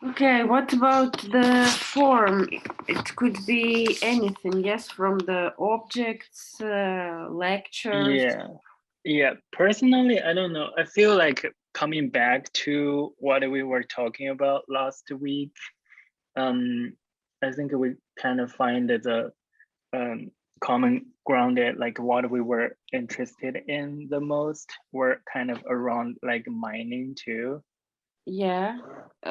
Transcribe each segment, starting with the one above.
Okay, what about the form? It could be anything, yes, from the objects, lectures. Yeah, yeah. Personally, I don't know. I feel like coming back to what we were talking about last week. Um, I think we kind of find the um common grounded, like what we were interested in the most were kind of around like mining too. Yeah,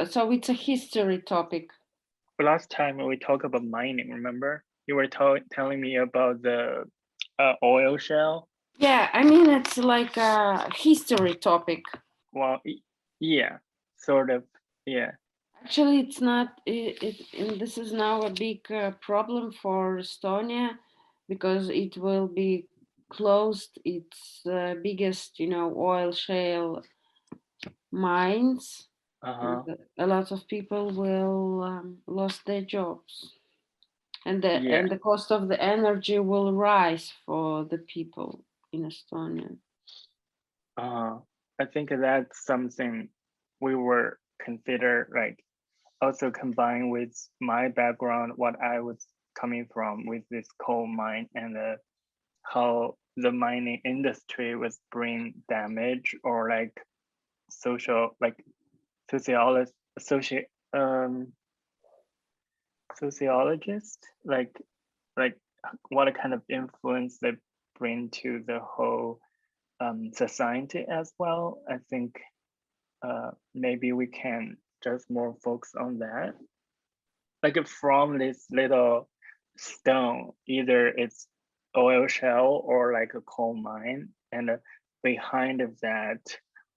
so it's a history topic. Last time we talked about mining, remember? You were telling me about the oil shell. Yeah, I mean, it's like a history topic. Well, yeah, sort of. Yeah. Actually, it's not. And this is now a big problem for Estonia because it will be closed its biggest, oil shale mines, and Uh-huh. a lot of people will lost their jobs, and Yeah. the cost of the energy will rise for the people in Estonia. Uh, I think that's something we were consider like also combined with my background, what I was coming from with this coal mine and how the mining industry was bring damage or like social like sociologist associate sociologist like what kind of influence they bring to the whole society as well. I think maybe we can just more focus on that. Like from this little stone, either it's oil shell or like a coal mine, and behind of that,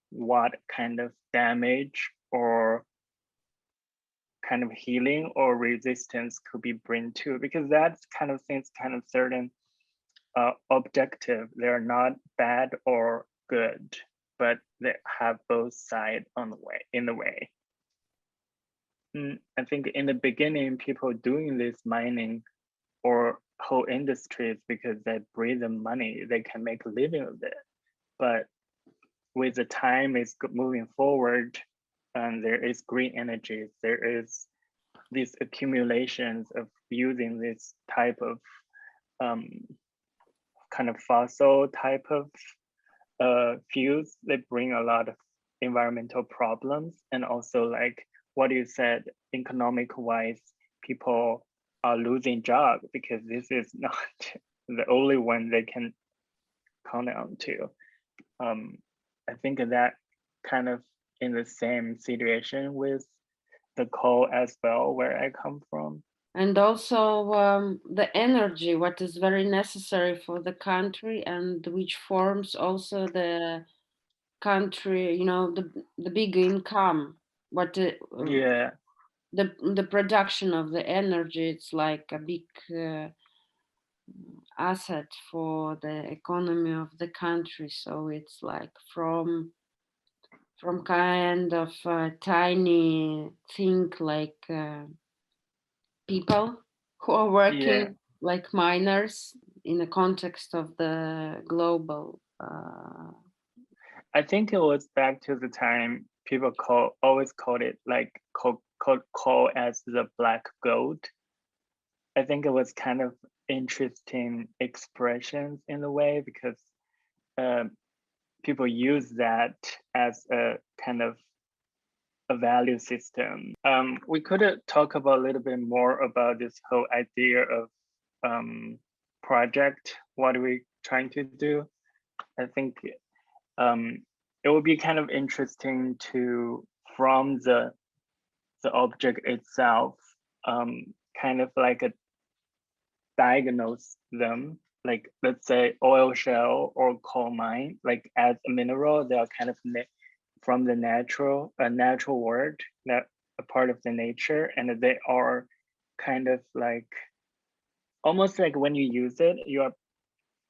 what kind of damage or kind of healing or resistance could be bring to, because that's kind of things kind of certain objective. They're not bad or good, but they have both sides on the way in the way. I think in the beginning, people doing this mining or whole industries because they bring them money, they can make a living of it. But with the time is moving forward, and there is green energy, there is these accumulations of using this type of um, kind of fossil type of fuels. They bring a lot of environmental problems, and also like what you said, economic wise, people are losing jobs because this is not the only one they can count on to. Um, I think that kind of in the same situation with the coal as well, where I come from. And also the energy, what is very necessary for the country, and which forms also the country, the big income. What Yeah, the production of the energy, it's like a big asset for the economy of the country. So it's like from kind of tiny thing like people who are yeah. working like miners in the context of the global. I think it was back to the time people always called it like coal as the black gold. I think it was kind of interesting expressions in a way because um, people use that as a kind of a value system. We could talk about a little bit more about this whole idea of project. What are we trying to do? I think um, it would be kind of interesting to from the object itself, kind of like a diagnose them, like let's say oil shell or coal mine, like as a mineral, they are kind of from the natural, a natural world, that a part of the nature, and they are kind of like almost like when you use it, you are.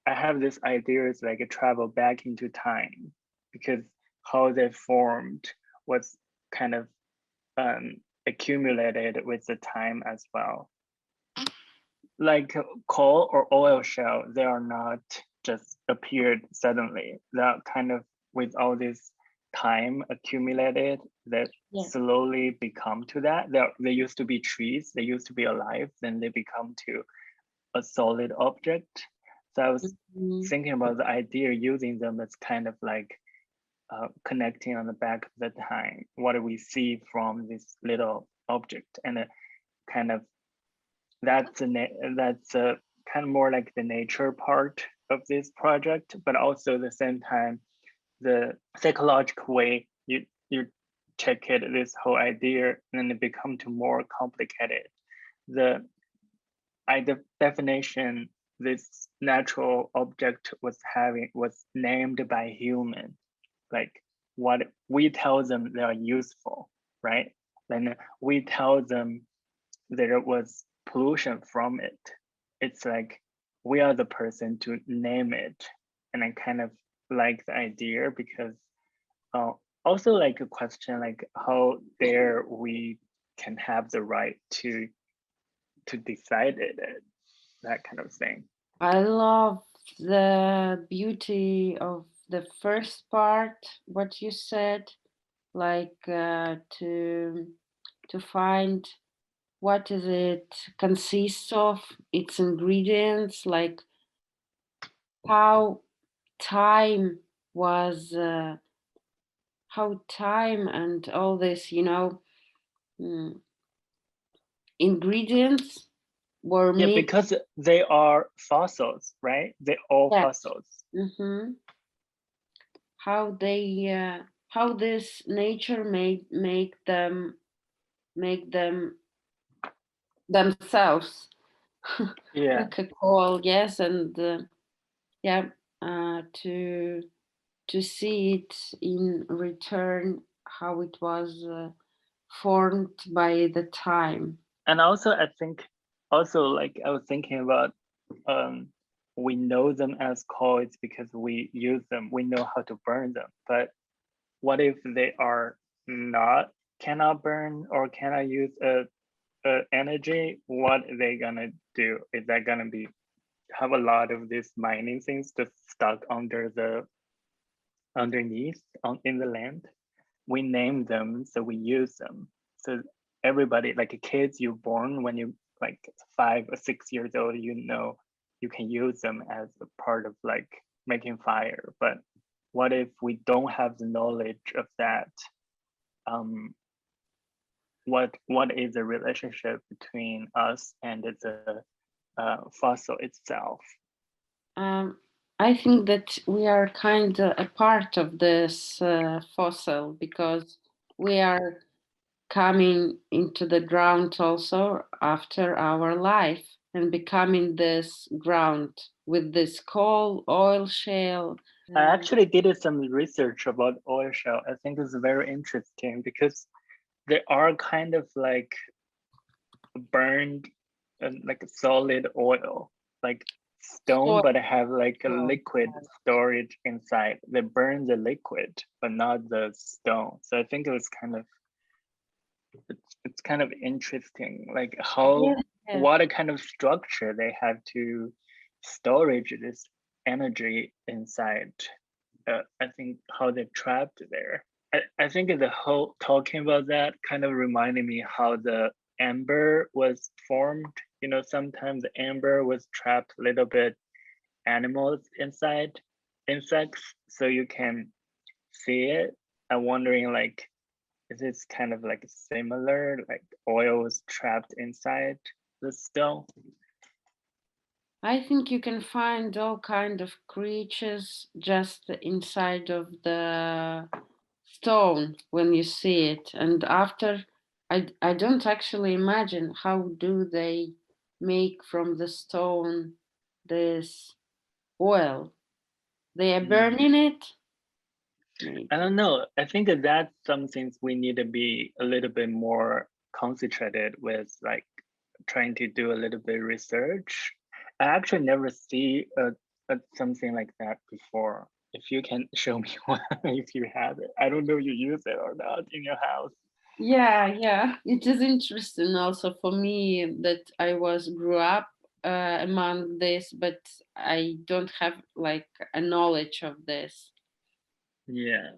I have this idea is like a travel back into time because how they formed was kind of accumulated with the time as well. Like coal or oil shell, they are not just appeared suddenly. They are kind of with all this. time accumulated that Yeah. slowly become to that. They used to be trees, they used to be alive, then they become to a solid object. So I was Mhm. thinking about the idea using them as kind of like connecting on the back of the time. What do we see from this little object? And kind of that's a kind of more like the nature part of this project, but also at the same time the psychological way you check it, this whole idea, and then it become to more complicated. The definition this natural object was named by human, like what we tell them they are useful, right? Then we tell them there was pollution from it. It's like we are the person to name it. And I kind of like the idea because uh, also like a question like how dare we can have the right to decide it, that kind of thing. I love the beauty of the first part, what you said, like to find what is it consists of, its ingredients, like how time was, how time and all this, mm, ingredients were Yeah, mixed. because they are fossils, right? They all Yes. fossils. Hmm. How they, how this nature made make them themselves Yeah. like a coal, yes, and yeah, to see it in return how it was formed by the time. And also I think also like I was thinking about um we know them as coils because we use them, we know how to burn them. But what if they are not cannot burn or cannot use a energy? What are they gonna do? Is that gonna be have a lot of these mining things just stuck under the underneath on in the land? We name them, so we use them. So everybody, like kids, you born when you like 5 or 6 years old, you know you can use them as a part of like making fire. But what if we don't have the knowledge of that? Um, what is the relationship between us and the fossil itself? um, I think that we are kind of a part of this fossil because we are coming into the ground also after our life and becoming this ground with this coal, oil shale. I actually did some research about oil shale. I think it's very interesting because they are kind of like burned like a solid oil, like stone, Soil. but have like a liquid storage inside. They burn the liquid, but not the stone. So I think it was kind of it's kind of interesting, like how Yeah. what a kind of structure they have to storage this energy inside. I think how they're trapped there. I think the whole talking about that kind of reminded me how the amber was formed. You know, sometimes the amber was trapped a little bit animals inside, insects, so you can see it. I'm wondering like, is this kind of like similar, like oil was trapped inside the stone? I think you can find all kind of creatures just inside of the stone when you see it, and after, I don't actually imagine how do they make from the stone this oil. They are Hmm. burning it, I maybe. don't know. I think that that's some things we need to be a little bit more concentrated with, like trying to do a little bit research. I actually never see something like that before. If you can show me one, if you have it. I don't know if you use it or not in your house. Yeah, yeah. It is interesting also for me that I was grew up among this, but I don't have like a knowledge of this. Yeah.